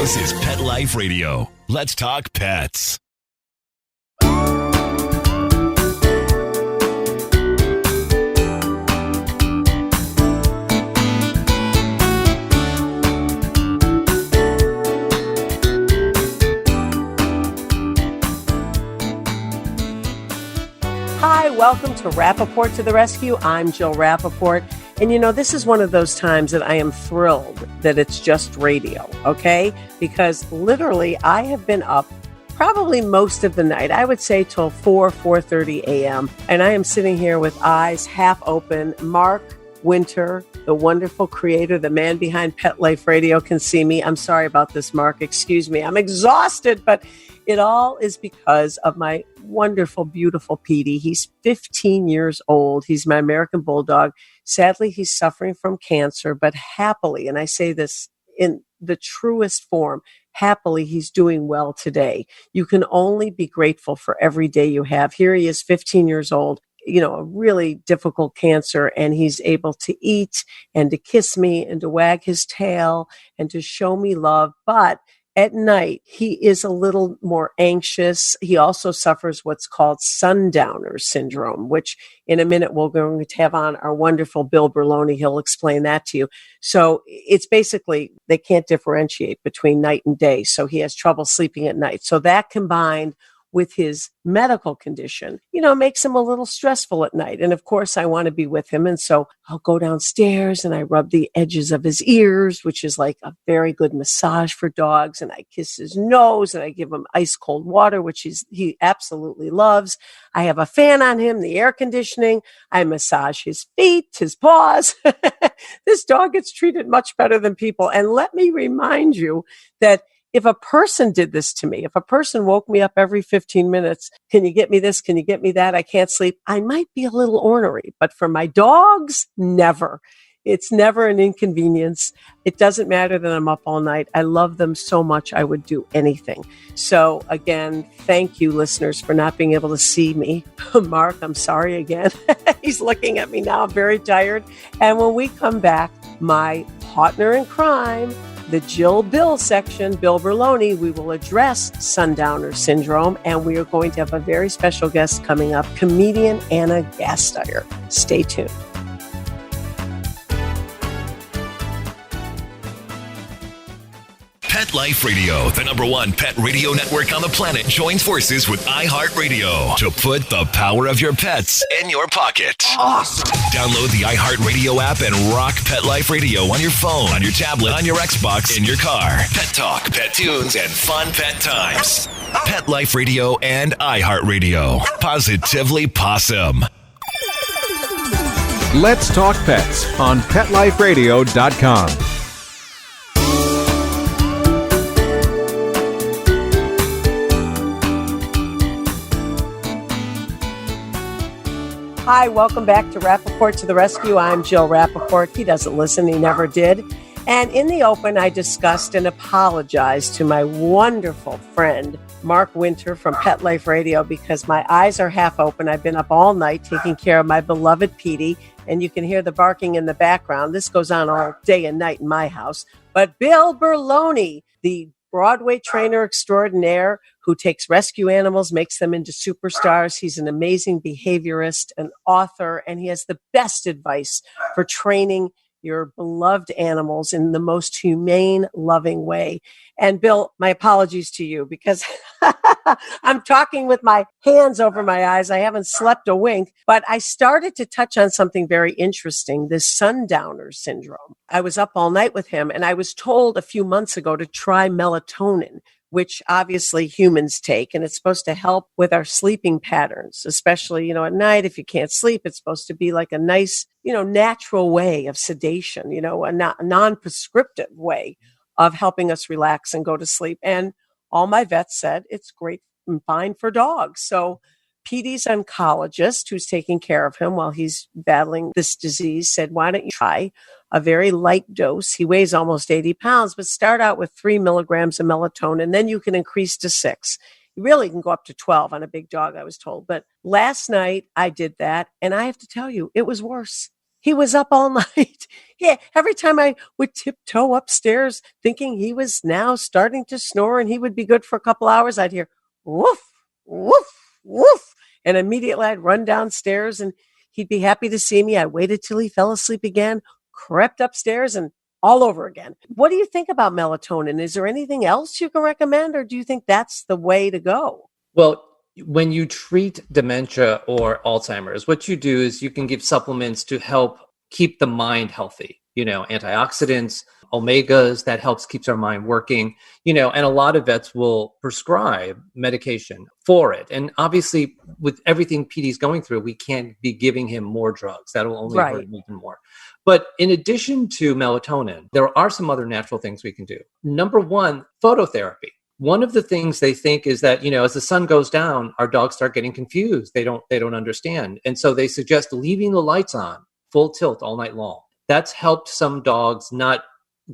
This is Pet Life Radio. Let's talk pets. Hi, welcome to Rappaport to the Rescue. I'm Jill Rappaport. And you know, this is one of those times that I am thrilled that it's just radio, okay? Because literally I have been up probably most of the night, I would say till 4:30 a.m. And I am sitting here with eyes half open. Mark Winter, the wonderful creator, the man behind Pet Life Radio, can see me. I'm sorry about this, Mark. Excuse me. I'm exhausted, but it all is because of my wonderful, beautiful Petey. He's 15 years old. He's my American Bulldog. Sadly, he's suffering from cancer, but happily, and I say this in the truest form, happily, he's doing well today. You can only be grateful for every day you have. Here he is, 15 years old, you know, a really difficult cancer, and he's able to eat and to kiss me and to wag his tail and to show me love. But at night, he is a little more anxious. He also suffers what's called sundowner syndrome, which in a minute we're going to have on our wonderful Bill Berloni. He'll explain that to you. So it's basically they can't differentiate between night and day. So he has trouble sleeping at night. So that combined with his medical condition, you know, makes him a little stressful at night. And of course, I want to be with him. And so I'll go downstairs and I rub the edges of his ears, which is like a very good massage for dogs. And I kiss his nose and I give him ice cold water, which he absolutely loves. I have a fan on him, the air conditioning. I massage his feet, his paws. This dog gets treated much better than people. And let me remind you that if a person did this to me, if a person woke me up every 15 minutes, can you get me this? Can you get me that? I can't sleep. I might be a little ornery, but for my dogs, never. It's never an inconvenience. It doesn't matter that I'm up all night. I love them so much. I would do anything. So again, thank you listeners for not being able to see me. Mark, I'm sorry again. He's looking at me now. I'm very tired. And when we come back, my partner in crime, the Jill Bill section, Bill Berloni, we will address sundowner syndrome, and we are going to have a very special guest coming up, comedian Ana Gasteyer. Stay tuned. Pet Life Radio, the #1 pet radio network on the planet, joins forces with iHeartRadio to put the power of your pets in your pocket. Awesome. Download the iHeartRadio app and rock Pet Life Radio on your phone, on your tablet, on your Xbox, in your car. Pet talk, pet tunes, and fun pet times. Pet Life Radio and iHeartRadio. Positively Possum. Let's talk pets on PetLifeRadio.com. Hi, welcome back to Rappaport to the Rescue. I'm Jill Rappaport. He doesn't listen. He never did. And in the open, I discussed and apologized to my wonderful friend, Mark Winter from Pet Life Radio, because my eyes are half open. I've been up all night taking care of my beloved Petey, and you can hear the barking in the background. This goes on all day and night in my house. But Bill Berloni, the Broadway trainer extraordinaire who takes rescue animals, makes them into superstars. He's an amazing behaviorist, an author, and he has the best advice for training your beloved animals in the most humane, loving way. And Bill, my apologies to you because I'm talking with my hands over my eyes. I haven't slept a wink, but I started to touch on something very interesting, this sundowner syndrome. I was up all night with him, and I was told a few months ago to try melatonin, which obviously humans take, and it's supposed to help with our sleeping patterns, especially, you know, at night. If you can't sleep, it's supposed to be like a nice, you know, natural way of sedation, you know, a non-prescriptive way of helping us relax and go to sleep. And all my vets said it's great and fine for dogs. So Petey's oncologist, who's taking care of him while he's battling this disease, said, why don't you try a very light dose? He weighs almost 80 pounds, but start out with 3 milligrams of melatonin. Then you can increase to 6. You really can go up to 12 on a big dog, I was told. But last night I did that, and I have to tell you, it was worse. He was up all night. Yeah, every time I would tiptoe upstairs thinking he was now starting to snore and he would be good for a couple hours, I'd hear woof, woof, woof. And immediately I'd run downstairs and he'd be happy to see me. I waited till he fell asleep again, crept upstairs, and all over again. What do you think about melatonin? Is there anything else you can recommend, or do you think that's the way to go? Well, when you treat dementia or Alzheimer's, what you do is you can give supplements to help keep the mind healthy, antioxidants, omegas, that helps keeps our mind working, and a lot of vets will prescribe medication for it. And obviously with everything PD's going through, we can't be giving him more drugs. That'll only hurt him even more. But in addition to melatonin, there are some other natural things we can do. Number one, phototherapy. One of the things they think is that, as the sun goes down, our dogs start getting confused. They don't understand. And so they suggest leaving the lights on full tilt all night long. That's helped some dogs not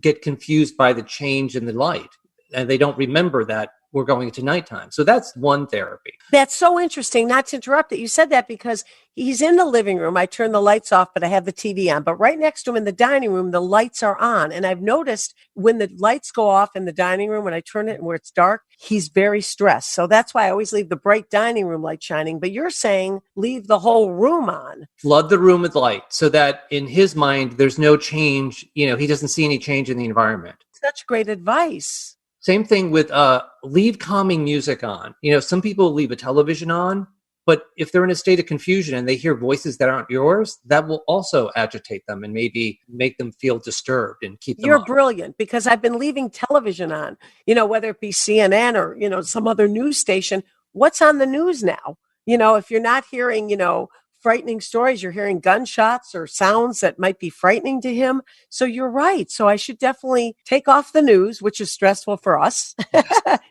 get confused by the change in the light. And they don't remember that we're going into nighttime. So that's one therapy. That's so interesting. Not to interrupt it. You said that because he's in the living room. I turn the lights off, but I have the TV on. But right next to him in the dining room, the lights are on. And I've noticed when the lights go off in the dining room, when I turn it and where it's dark, he's very stressed. So that's why I always leave the bright dining room light shining. But you're saying leave the whole room on. Flood the room with light so that in his mind, there's no change. He doesn't see any change in the environment. Such great advice. Same thing with leave calming music on. Some people leave a television on, but if they're in a state of confusion and they hear voices that aren't yours, that will also agitate them and maybe make them feel disturbed and keep them You're up. Brilliant, because I've been leaving television on, whether it be CNN or, some other news station. What's on the news now? If you're not hearing, frightening stories, you're hearing gunshots or sounds that might be frightening to him. So you're right. So I should definitely take off the news, which is stressful for us.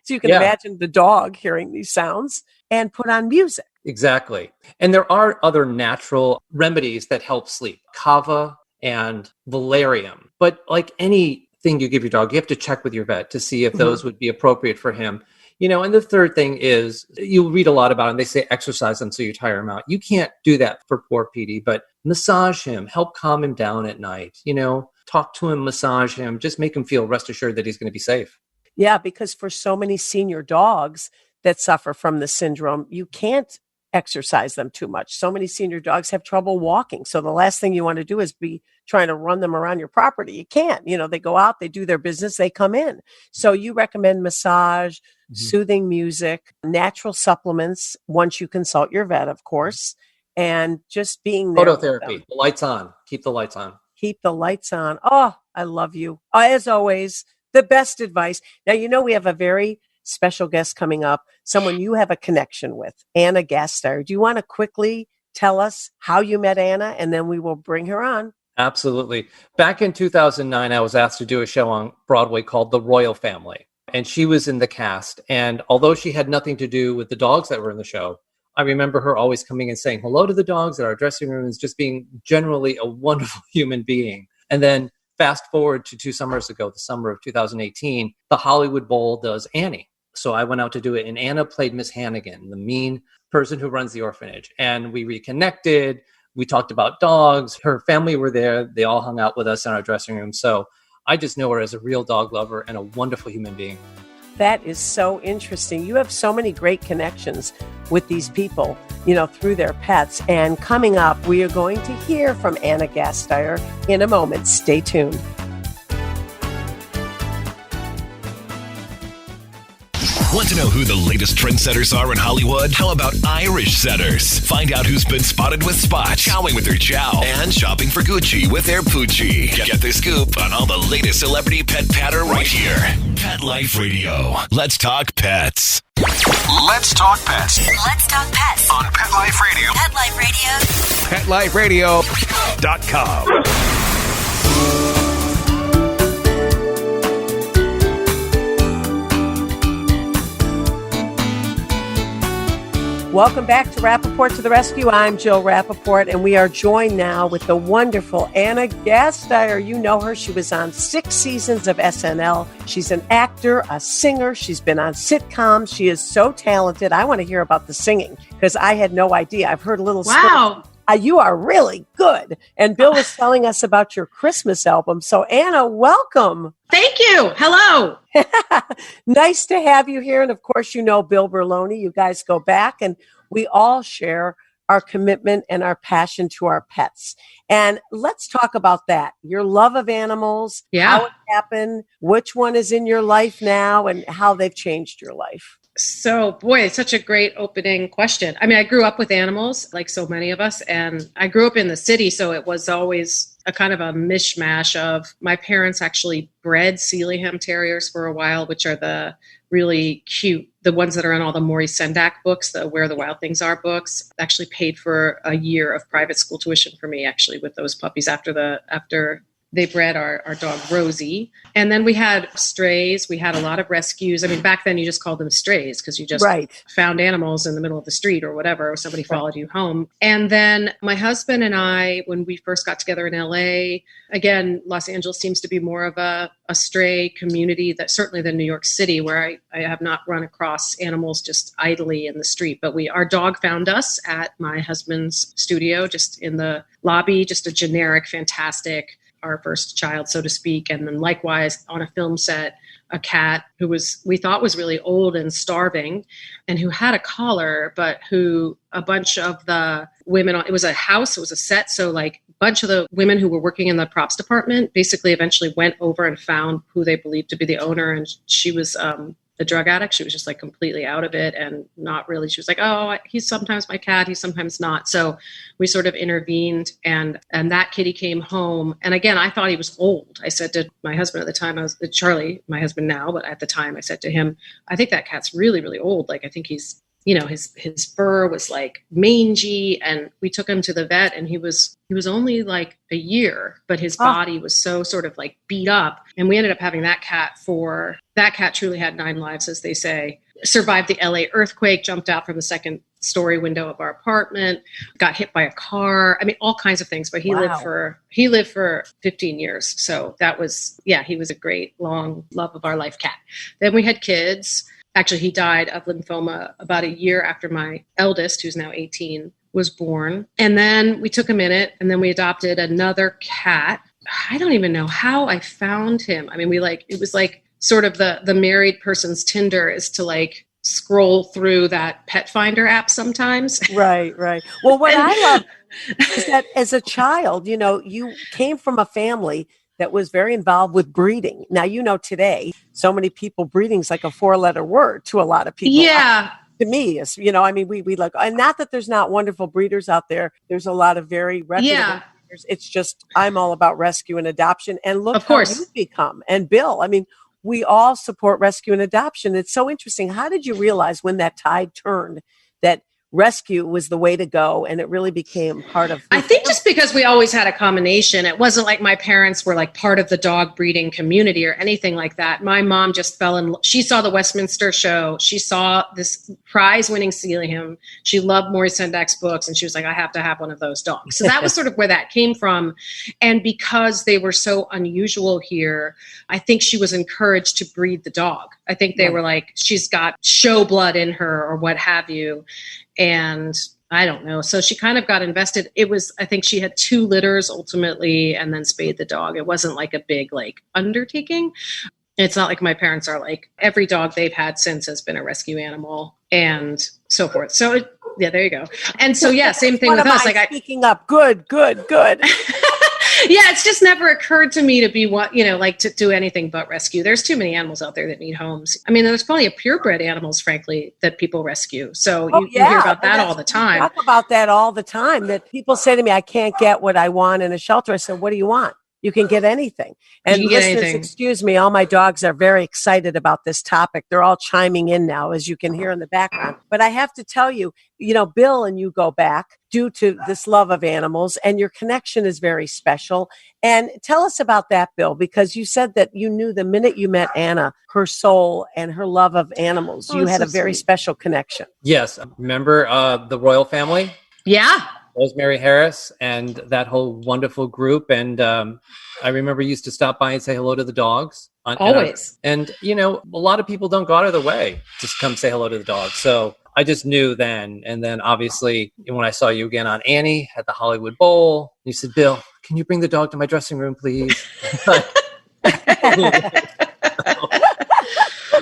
So you can imagine the dog hearing these sounds, and put on music. Exactly. And there are other natural remedies that help sleep, kava and valerium. But like anything you give your dog, you have to check with your vet to see if those would be appropriate for him. And the third thing is you read a lot about it and they say exercise until you tire him out. You can't do that for poor PD, but massage him, help calm him down at night, talk to him, massage him, just make him feel rest assured that he's going to be safe. Yeah, because for so many senior dogs that suffer from the syndrome, you can't exercise them too much. So many senior dogs have trouble walking. So the last thing you want to do is be trying to run them around your property. You can't. They go out, they do their business, they come in. So you recommend massage, soothing music, natural supplements once you consult your vet, of course, and just being there. Phototherapy, the lights on. Keep the lights on. Keep the lights on. Oh, I love you. As always, the best advice. Now, we have a very special guest coming up, someone you have a connection with, Ana Gasteyer. Do you want to quickly tell us how you met Ana, and then we will bring her on? Absolutely. Back in 2009, I was asked to do a show on Broadway called The Royal Family, and she was in the cast. And although she had nothing to do with the dogs that were in the show, I remember her always coming and saying hello to the dogs at our dressing rooms, just being generally a wonderful human being. And then fast forward to 2 summers ago, the summer of 2018, the Hollywood Bowl does Annie. So I went out to do it, and Ana played Miss Hannigan, the mean person who runs the orphanage. And we reconnected. We talked about dogs. Her family were there. They all hung out with us in our dressing room. So I just know her as a real dog lover and a wonderful human being. That is so interesting. You have so many great connections with these people, through their pets. And coming up, we are going to hear from Ana Gasteyer in a moment. Stay tuned. Want to know who the latest trendsetters are in Hollywood? How about Irish setters? Find out who's been spotted with spots, chowing with their chow, and shopping for Gucci with their Poochie. Get the scoop on all the latest celebrity pet patter right here. Pet Life Radio. Let's talk pets. Let's talk pets. Let's talk pets On Pet Life Radio. Pet Life Radio. PetLifeRadio.com. Welcome back to Rappaport to the Rescue. I'm Jill Rappaport, and we are joined now with the wonderful Ana Gasteyer. You know her. She was on 6 seasons of SNL. She's an actor, a singer. She's been on sitcoms. She is so talented. I want to hear about the singing because I had no idea. I've heard a little story. You are really good. And Bill was telling us about your Christmas album. So Anna, welcome. Thank you. Hello. Nice to have you here. And of course, you know Bill Berloni. You guys go back, and we all share our commitment and our passion to our pets. And let's talk about that. Your love of animals, how it happened, which one is in your life now, and how they've changed your life. So, boy, it's such a great opening question. I mean, I grew up with animals, like so many of us, and I grew up in the city, so it was always a kind of a mishmash of my parents actually bred Sealyham Terriers for a while, which are the really cute, the ones that are in all the Maurice Sendak books, the Where the Wild Things Are books. Actually paid for a year of private school tuition for me, actually, with those puppies after they bred our dog Rosie. And then we had strays. We had a lot of rescues. I mean, back then you just called them strays because you just found animals in the middle of the street or whatever, or somebody followed you home. And then my husband and I, when we first got together in LA, again, Los Angeles seems to be more of a stray community that certainly than New York City, where I have not run across animals just idly in the street. But our dog found us at my husband's studio, just in the lobby, just a generic, fantastic, our first child, so to speak. And then likewise on a film set, a cat who we thought was really old and starving and who had a collar, but who a bunch of the women, it was a house, it was a set. So like a bunch of the women who were working in the props department basically eventually went over and found who they believed to be the owner. And she was a drug addict. She was just like completely out of it and not really, she was like, oh, he's sometimes my cat, he's sometimes not. So we sort of intervened and that kitty came home. And again, I thought he was old. I said to my husband at the time, I was Charlie, my husband now, but at the time I said to him, I think that cat's really, really old. Like, I think he's, his fur was like mangy, and we took him to the vet and he was only like a year, but his body was so sort of like beat up. And we ended up having that cat truly had 9 lives, as they say. Survived the LA earthquake, jumped out from the second story window of our apartment, got hit by a car. I mean, all kinds of things, but he lived for 15 years. So that was, he was a great long love of our life cat. Then we had kids. Actually, he died of lymphoma about a year after my eldest, who's now 18, was born. And then we took a minute, and then we adopted another cat. I don't even know how I found him. I mean, it was like sort of the married person's Tinder is to like scroll through that pet finder app sometimes. Right. Well, what I love is that as a child, you came from a family that was very involved with breeding. Now, today, so many people, breeding's like a 4-letter word to a lot of people. Yeah. To me, we like, and not that there's not wonderful breeders out there. There's a lot of very reputable breeders. It's just, I'm all about rescue and adoption. And look how you've become. And Bill, I mean, we all support rescue and adoption. It's so interesting. How did you realize when that tide turned that rescue was the way to go, and it really became part of I think just because we always had a combination. It wasn't like my parents were like part of the dog breeding community or anything like that. My mom just she saw the Westminster show. She saw this prize winning Sealyham. She loved Maurice Sendak's books, and she was like, I have to have one of those dogs. So that was sort of where that came from. And because they were so unusual here, I think she was encouraged to breed the dog. I think they were like, she's got show blood in her or what have you. And I don't know. So she kind of got invested. I think she had 2 litters ultimately, and then spayed the dog. It wasn't like a big like undertaking. It's not like my parents are like, every dog they've had since has been a rescue animal and so forth. So there you go. And so, same thing with us. Like speaking up. Good. Yeah, it's just never occurred to me to be to do anything but rescue. There's too many animals out there that need homes. I mean, there's plenty of purebred animals, frankly, that people rescue. So you hear about that all the time. I talk about that all the time, that people say to me, I can't get what I want in a shelter. I said, what do you want? You can get anything. And listeners, excuse me, all my dogs are very excited about this topic. They're all chiming in now, as you can hear in the background. But I have to tell you, Bill and you go back due to this love of animals, and your connection is very special. And tell us about that, Bill, because you said that you knew the minute you met Anna, her soul and her love of animals. You had a very special connection. Yes. Remember the royal family? Yeah. Rosemary Harris and that whole wonderful group. And I remember used to stop by and say hello to the dogs. Always. And, a lot of people don't go out of their way to come say hello to the dog. So I just knew then. And then obviously when I saw you again on Annie at the Hollywood Bowl, you said, Bill, can you bring the dog to my dressing room, please?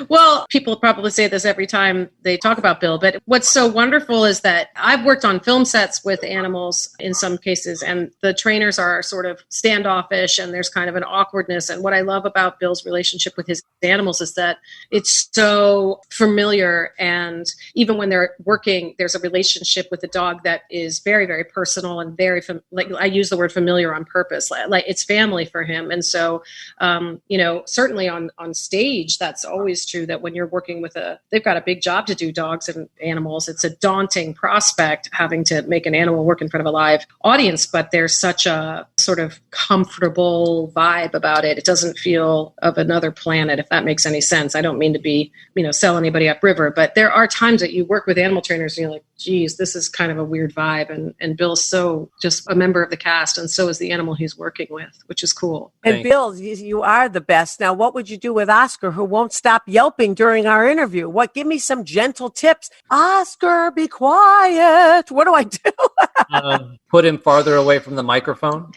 Well, people probably say this every time they talk about Bill, but what's so wonderful is that I've worked on film sets with animals in some cases, and the trainers are sort of standoffish and there's kind of an awkwardness. And what I love about Bill's relationship with his animals is that it's so familiar. And even when they're working, there's a relationship with the dog that is very, very personal and very, like I use the word familiar on purpose, like it's family for him. And so, certainly on stage, that's always true, that when you're working with they've got a big job to do, dogs and animals. It's a daunting prospect having to make an animal work in front of a live audience, but there's such a sort of comfortable vibe about it. It doesn't feel of another planet, if that makes any sense. I don't mean to be, sell anybody upriver, but there are times that you work with animal trainers and you're like, geez, this is kind of a weird vibe. And Bill's so just a member of the cast, and so is the animal he's working with, which is cool. And Bill, you are the best. Now, what would you do with Oscar, who won't stop yelping during our interview? Give me some gentle tips. Oscar, be quiet. What do I do? Put him farther away from the microphone.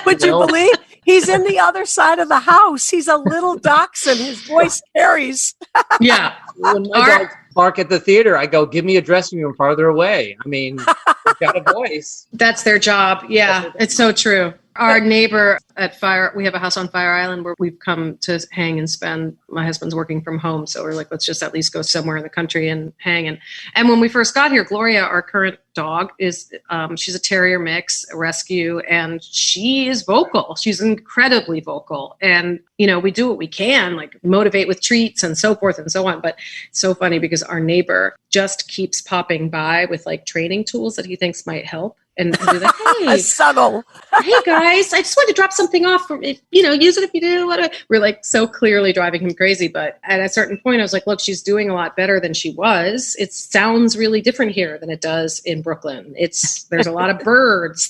Would you believe he's in the other side of the house? He's a little dachshund. His voice carries. Yeah. When my dogs bark at the theater, I go, give me a dressing room farther away. I mean, they've got a voice. That's their job. Yeah, it's so true. Our neighbor at we have a house on Fire Island where we've come to hang and spend. My husband's working from home, so we're like, let's just at least go somewhere in the country and hang. And when we first got here, Gloria, our current dog, is she's a terrier mix, a rescue, and she is vocal. She's incredibly vocal. And, we do what we can, like motivate with treats and so forth and so on. But it's so funny because our neighbor just keeps popping by with like training tools that he thinks might help. And be like, hey, subtle. Hey guys, I just wanted to drop something off from it. Use it if you do. We're like so clearly driving him crazy. But at a certain point, I was like, look, she's doing a lot better than she was. It sounds really different here than it does in Brooklyn. There's a lot of birds,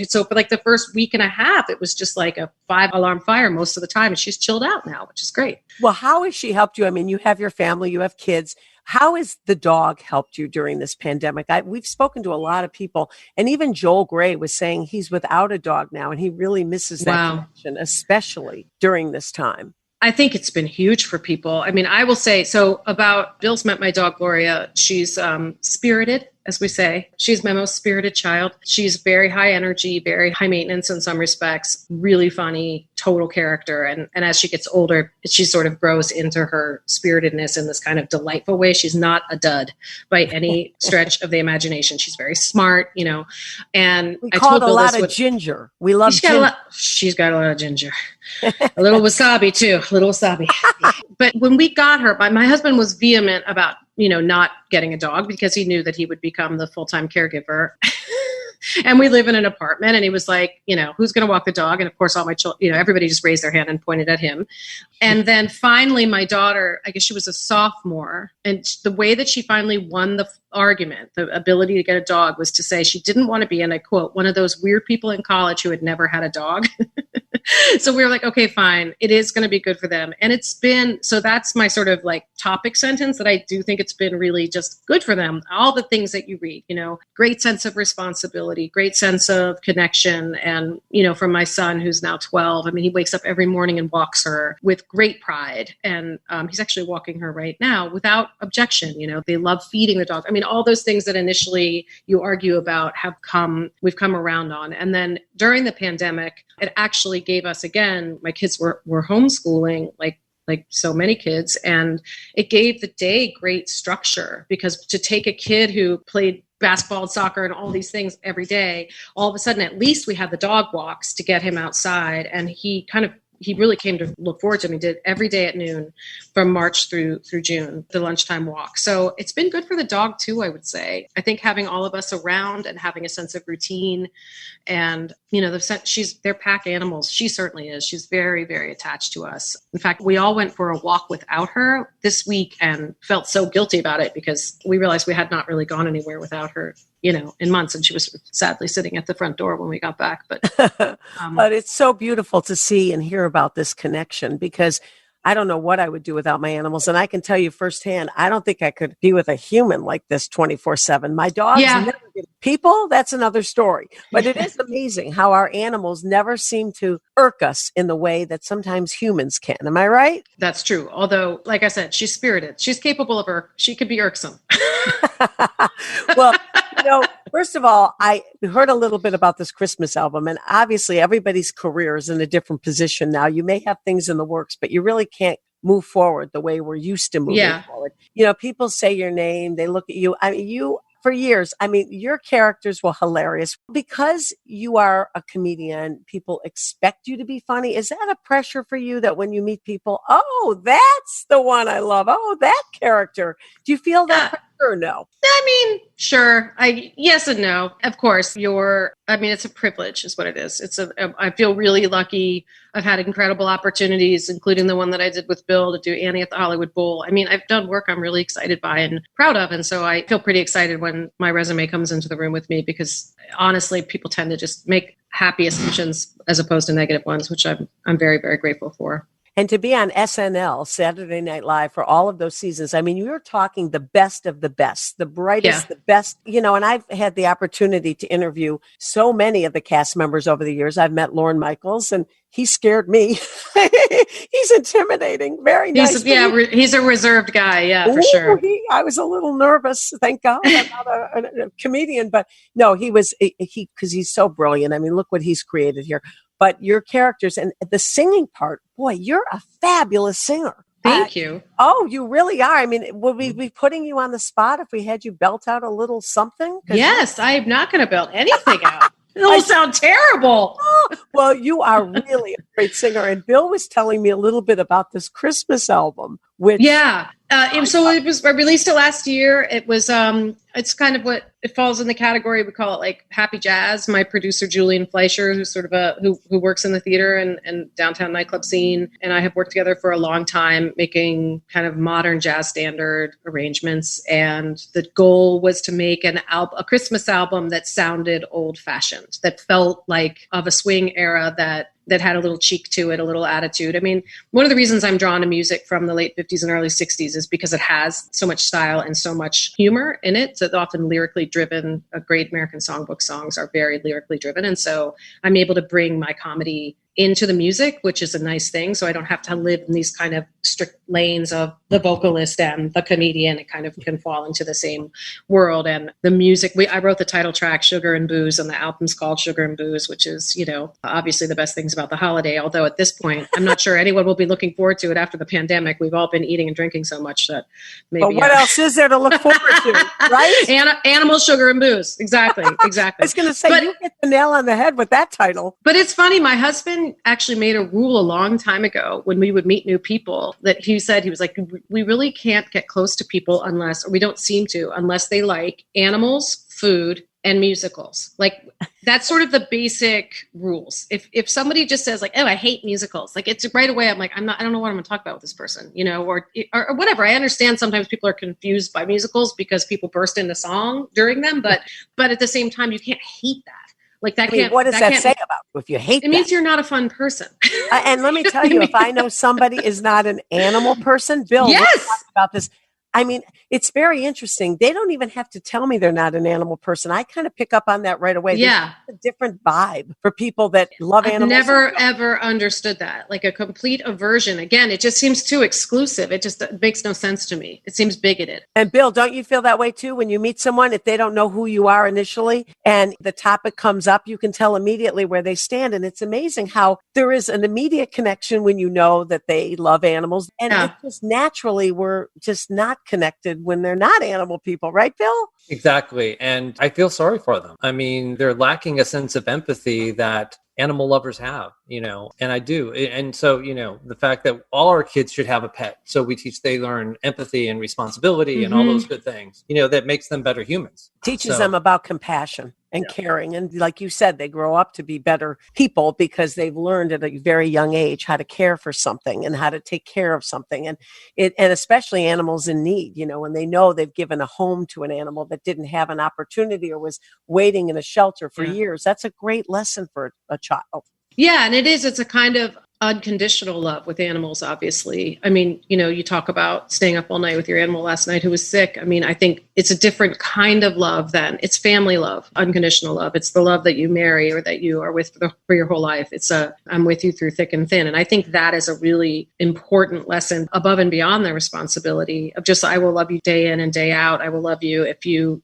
so for like the first week and a half, it was just like a 5-alarm fire most of the time. And she's chilled out now, which is great. Well, how has she helped you? I mean, you have your family, you have kids. How has the dog helped you during this pandemic? We've spoken to a lot of people, and even Joel Gray was saying he's without a dog now, and he really misses that connection, especially during this time. I think it's been huge for people. I mean, I will say, so about Bill's met my dog, Gloria. She's spirited, as we say. She's my most spirited child. She's very high energy, very high maintenance in some respects, really funny, total character. And as she gets older, she sort of grows into her spiritedness in this kind of delightful way. She's not a dud by any stretch of the imagination. She's very smart, and we call it a lot of ginger. We love ginger. She's got a lot of ginger. A little wasabi too, a little wasabi. But when we got her, my husband was vehement about, not getting a dog because he knew that he would become the full-time caregiver. And we live in an apartment, and he was like, who's going to walk the dog? And of course, all my children, everybody just raised their hand and pointed at him. And then finally, my daughter, I guess she was a sophomore, and the way that she finally won the argument, the ability to get a dog, was to say she didn't want to be, and I quote, one of those weird people in college who had never had a dog. So we were like, okay, fine. It is going to be good for them. And so that's my sort of like topic sentence, that I do think it's been really just good for them. All the things that you read, great sense of responsibility, great sense of connection. And, from my son, who's now 12, I mean, he wakes up every morning and walks her with great pride. And he's actually walking her right now without objection. They love feeding the dog. I mean, all those things that initially you argue about we've come around on. And then during the pandemic, it actually gave us, again, my kids were homeschooling, like so many kids, and it gave the day great structure, because to take a kid who played basketball and soccer and all these things every day, all of a sudden, at least we had the dog walks to get him outside. And he really came to look forward to him. He did every day at noon from March through June, the lunchtime walk. So it's been good for the dog too, I would say. I think having all of us around and having a sense of routine and they're pack animals. She certainly is. She's very, very attached to us. In fact, we all went for a walk without her this week and felt so guilty about it because we realized we had not really gone anywhere without her, in months. And she was sadly sitting at the front door when we got back. But but it's so beautiful to see and hear about this connection because I don't know what I would do without my animals. And I can tell you firsthand, I don't think I could be with a human like this 24/7. My dogs never get people. That's another story. But it is amazing how our animals never seem to irk us in the way that sometimes humans can. Am I right? That's true. Although, like I said, she's spirited. She's capable of she could be irksome. Well, first of all, I heard a little bit about this Christmas album, and obviously everybody's career is in a different position now. You may have things in the works, but you really can't move forward the way we're used to moving forward. People say your name, they look at you. I mean, for years, your characters were hilarious. Because you are a comedian, people expect you to be funny. Is that a pressure for you that when you meet people, oh, that's the one I love. Oh, that character. Do you feel that pressure or no? Sure. Yes and no. Of course, it's a privilege is what it is. I feel really lucky. I've had incredible opportunities, including the one that I did with Bill to do Annie at the Hollywood Bowl. I've done work I'm really excited by and proud of. And so I feel pretty excited when my resume comes into the room with me because honestly, people tend to just make happy assumptions as opposed to negative ones, which I'm very, very grateful for. And to be on SNL, Saturday Night Live, for all of those seasons, you're talking the best of the best, the brightest, the best, and I've had the opportunity to interview so many of the cast members over the years. I've met Lorne Michaels, and he scared me. He's intimidating, very nice. He's a reserved guy, for sure. I was a little nervous, thank God I'm not a comedian, but no, because he's so brilliant. Look what he's created here. But your characters and the singing part, boy, you're a fabulous singer. Thank you. Oh, you really are. Would we be putting you on the spot if we had you belt out a little something? Yes, I'm not going to belt anything out. It'll sound terrible. Well, you are really a great singer. And Bill was telling me a little bit about this Christmas album, which... So I released it last year. It was, it's kind of what it falls in the category. We call it like happy jazz. My producer, Julian Fleischer, who's sort of who works in the theater and downtown nightclub scene. And I have worked together for a long time, making kind of modern jazz standard arrangements. And the goal was to make a Christmas album that sounded old fashioned, that felt like of a swing era that had a little cheek to it, a little attitude. One of the reasons I'm drawn to music from the late 50s and early 60s is because it has so much style and so much humor in it. So it's often lyrically driven. Great American songbook songs are very lyrically driven. And so I'm able to bring my comedy into the music, which is a nice thing. So I don't have to live in these kind of strict lanes of the vocalist and the comedian. It kind of can fall into the same world. And the music, I wrote the title track, Sugar and Booze, and the album's called Sugar and Booze, which is, obviously the best things about the holiday. Although at this point, I'm not sure anyone will be looking forward to it after the pandemic. We've all been eating and drinking so much that maybe. But what else is there to look forward to, right? Animal, sugar, and booze. Exactly. I was going to say, you hit the nail on the head with that title. But it's funny. My husband actually made a rule a long time ago when we would meet new people that he was like, we really can't get close to people unless they like animals, food, and musicals. Like that's sort of the basic rules. If somebody just says like, oh, I hate musicals, like it's right away, I'm like, I don't know what I'm going to talk about with this person, or whatever. I understand sometimes people are confused by musicals because people burst into song during them, but at the same time, you can't hate that. Like that can't. What does that say about you if you hate? It means you're not a fun person. And let me tell you, if I know somebody is not an animal person, Bill, yes, we talked about this. It's very interesting. They don't even have to tell me they're not an animal person. I kind of pick up on that right away. Yeah. There's a different vibe for people that love animals. I've never, ever understood that. Like a complete aversion. Again, it just seems too exclusive. It just makes no sense to me. It seems bigoted. And Bill, don't you feel that way too? When you meet someone, if they don't know who you are initially and the topic comes up, you can tell immediately where they stand. And it's amazing how there is an immediate connection when you know that they love animals. And it just naturally, we're just not connected when they're not animal people, right, Bill? Exactly. And I feel sorry for them. They're lacking a sense of empathy that animal lovers have, and I do. And so, the fact that all our kids should have a pet. So they learn empathy and responsibility and all those good things, that makes them better humans. Teaches them about compassion. and caring. And like you said, they grow up to be better people because they've learned at a very young age how to care for something and how to take care of something. And especially animals in need, when they know they've given a home to an animal that didn't have an opportunity or was waiting in a shelter for years. That's a great lesson for a child. Yeah, and it's a kind of unconditional love with animals, obviously. I mean, you talk about staying up all night with your animal last night who was sick. I mean, I think it's a different kind of love than it's family love, unconditional love. It's the love that you marry or that you are with for your whole life. It's I'm with you through thick and thin. And I think that is a really important lesson above and beyond the responsibility of just, I will love you day in and day out. I will love you if you,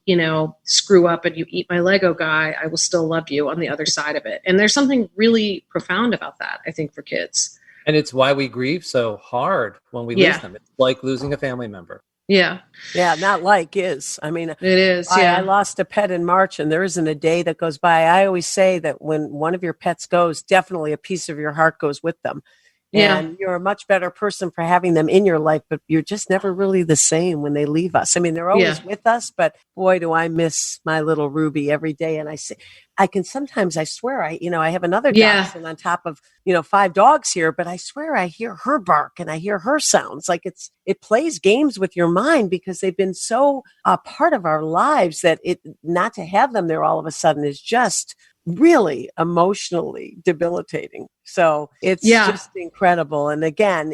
screw up and you eat my Lego guy, I will still love you on the other side of it. And there's something really profound about that, I think, for kids. And it's why we grieve so hard when we lose them. It's like losing a family member. Yeah. Yeah, not like is. I mean, it is. I lost a pet in March, and there isn't a day that goes by. I always say that when one of your pets goes, definitely a piece of your heart goes with them. And you're a much better person for having them in your life, but you're just never really the same when they leave us. I mean, they're always with us, but boy, do I miss my little Ruby every day. And I swear, I have another dachshund on top of, 5 dogs here, but I swear I hear her bark and I hear her sounds. Like it plays games with your mind because they've been so a part of our lives that not to have them there all of a sudden is just really emotionally debilitating. So it's just incredible. And again,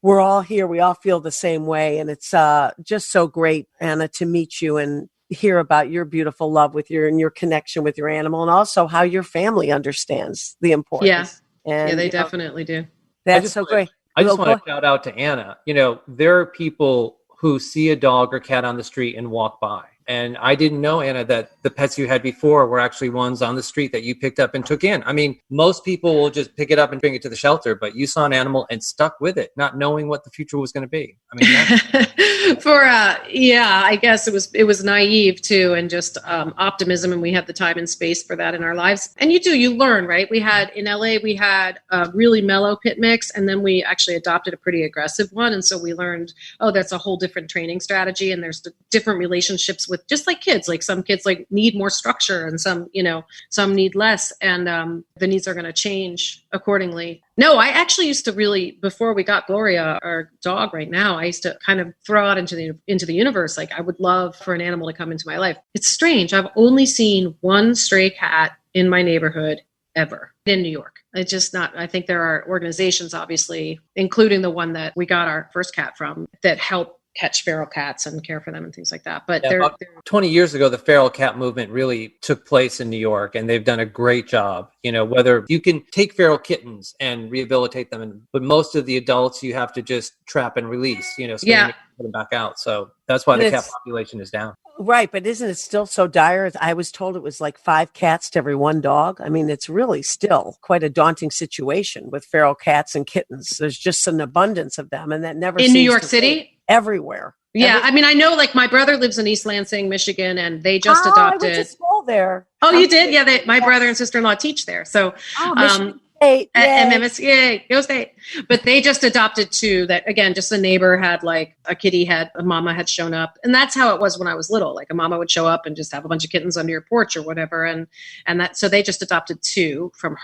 we're all here. We all feel the same way. And it's just so great, Anna, to meet you and hear about your beautiful love with your connection with your animal, and also how your family understands the importance. And they definitely do. That's so great. I just want to shout out to Anna. There are people who see a dog or cat on the street and walk by. And I didn't know, Anna, that the pets you had before were actually ones on the street that you picked up and took in. I mean, most people will just pick it up and bring it to the shelter, but you saw an animal and stuck with it, not knowing what the future was going to be. I mean, I guess it was naive too, and just optimism. And we have the time and space for that in our lives. And you learn, right? In LA, we had a really mellow pit mix, and then we actually adopted a pretty aggressive one. And so we learned, that's a whole different training strategy. And there's different relationships with just like kids. Like some kids need more structure, and some need less. And the needs are going to change accordingly. No, I actually used to really, before we got Gloria, our dog right now, I used to kind of throw out into the universe. Like, I would love for an animal to come into my life. It's strange. I've only seen one stray cat in my neighborhood ever in New York. It's just not, I think there are organizations, obviously, including the one that we got our first cat from, that help catch feral cats and care for them and things like that. But they're 20 years ago, the feral cat movement really took place in New York, and they've done a great job. Whether you can take feral kittens and rehabilitate them, but most of the adults you have to just trap and release, put them back out. So that's why the cat population is down. Right. But isn't it still so dire? I was told it was like 5 cats to every 1 dog. I mean, it's really still quite a daunting situation with feral cats and kittens. There's just an abundance of them, and that never in New York City. Everywhere. Yeah, I mean, I know, my brother lives in East Lansing, Michigan, and they just adopted. I went to school there. Oh, you did? Yeah, my brother and sister-in-law teach there. So, Michigan State, go State. But they just adopted 2 that, again, just a neighbor had a mama had shown up. And that's how it was when I was little. Like, a mama would show up and just have a bunch of kittens under your porch or whatever. And so they just adopted 2 from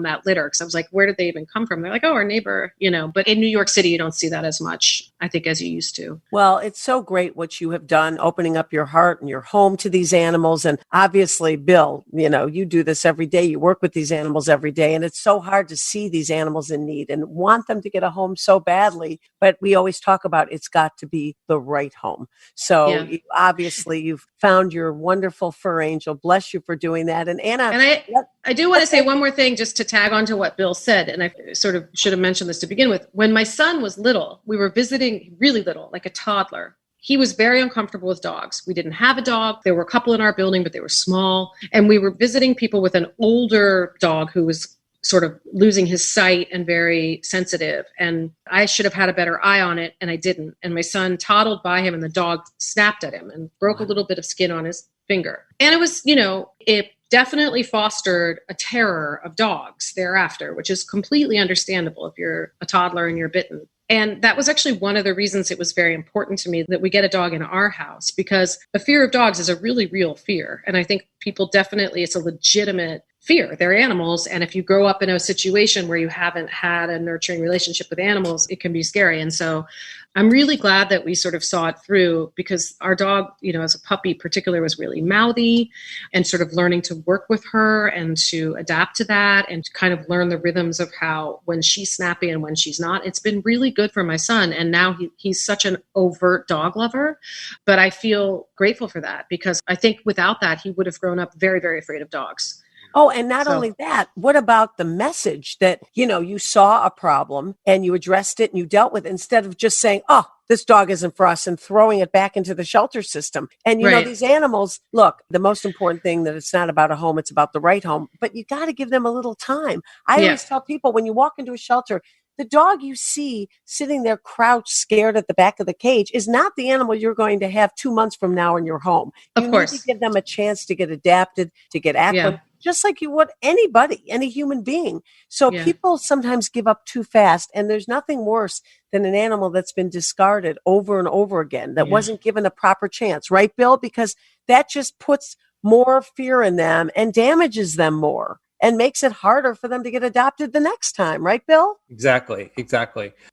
that litter. Cause I was like, where did they even come from? They're like, our neighbor, but in New York City, you don't see that as much, I think, as you used to. Well, it's so great what you have done, opening up your heart and your home to these animals. And obviously, Bill, you do this every day. You work with these animals every day. And it's so hard to see these animals in need and want them to get a home so badly. But we always talk about it's got to be the right home. So obviously you've found your wonderful fur angel. Bless you for doing that. And Anna. And I do want to say one more thing just to tag on to what Bill said. And I sort of should have mentioned this to begin with. When my son was little, we were visiting really little, like a toddler. He was very uncomfortable with dogs. We didn't have a dog. There were a couple in our building, but they were small. And we were visiting people with an older dog who was sort of losing his sight and very sensitive. And I should have had a better eye on it, and I didn't. And my son toddled by him, and the dog snapped at him and broke a little bit of skin on his finger. And it was, it definitely fostered a terror of dogs thereafter, which is completely understandable if you're a toddler and you're bitten. And that was actually one of the reasons it was very important to me that we get a dog in our house, because the fear of dogs is a really real fear. And I think people definitely, it's a legitimate fear. They're animals. And if you grow up in a situation where you haven't had a nurturing relationship with animals, it can be scary. And so I'm really glad that we sort of saw it through, because our dog, as a puppy particularly, was really mouthy, and sort of learning to work with her and to adapt to that and to kind of learn the rhythms of how when she's snappy and when she's not. It's been really good for my son. And now he's such an overt dog lover. But I feel grateful for that, because I think without that, he would have grown up very, very afraid of dogs. Oh, and not only that, what about the message that, you saw a problem and you addressed it and you dealt with it, instead of just saying, oh, this dog isn't for us, and throwing it back into the shelter system. And, you know, these animals, look, the most important thing that it's not about a home, it's about the right home, but you got to give them a little time. I always tell people, when you walk into a shelter, the dog you see sitting there crouched, scared at the back of the cage is not the animal you're going to have 2 months from now in your home. You need to give them a chance to get adapted, to get acclimated, just like you would anybody, any human being. So people sometimes give up too fast. And there's nothing worse than an animal that's been discarded over and over again, that wasn't given a proper chance. Right, Bill? Because that just puts more fear in them and damages them more, and makes it harder for them to get adopted the next time. Right, Bill? Exactly.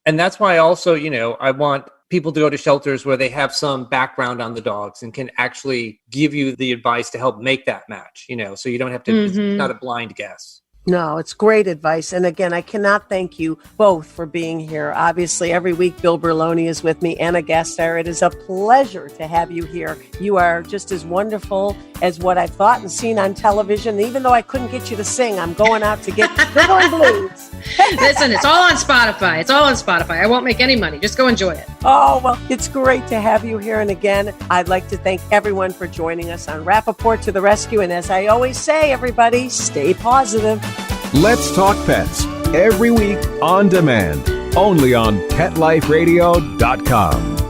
And that's why also, I want people to go to shelters where they have some background on the dogs and can actually give you the advice to help make that match, so you don't have to, it's not a blind guess. No, it's great advice. And again, I cannot thank you both for being here. Obviously, every week, Bill Berloni is with me, Ana Gasteyer. It is a pleasure to have you here. You are just as wonderful as what I've thought and seen on television. Even though I couldn't get you to sing, I'm going out to get Rhythm and Blues. Listen, it's all on Spotify. I won't make any money. Just go enjoy it. Oh, well, it's great to have you here. And again, I'd like to thank everyone for joining us on Rappaport to the Rescue. And as I always say, everybody, stay positive. Let's Talk Pets, every week on demand, only on PetLifeRadio.com.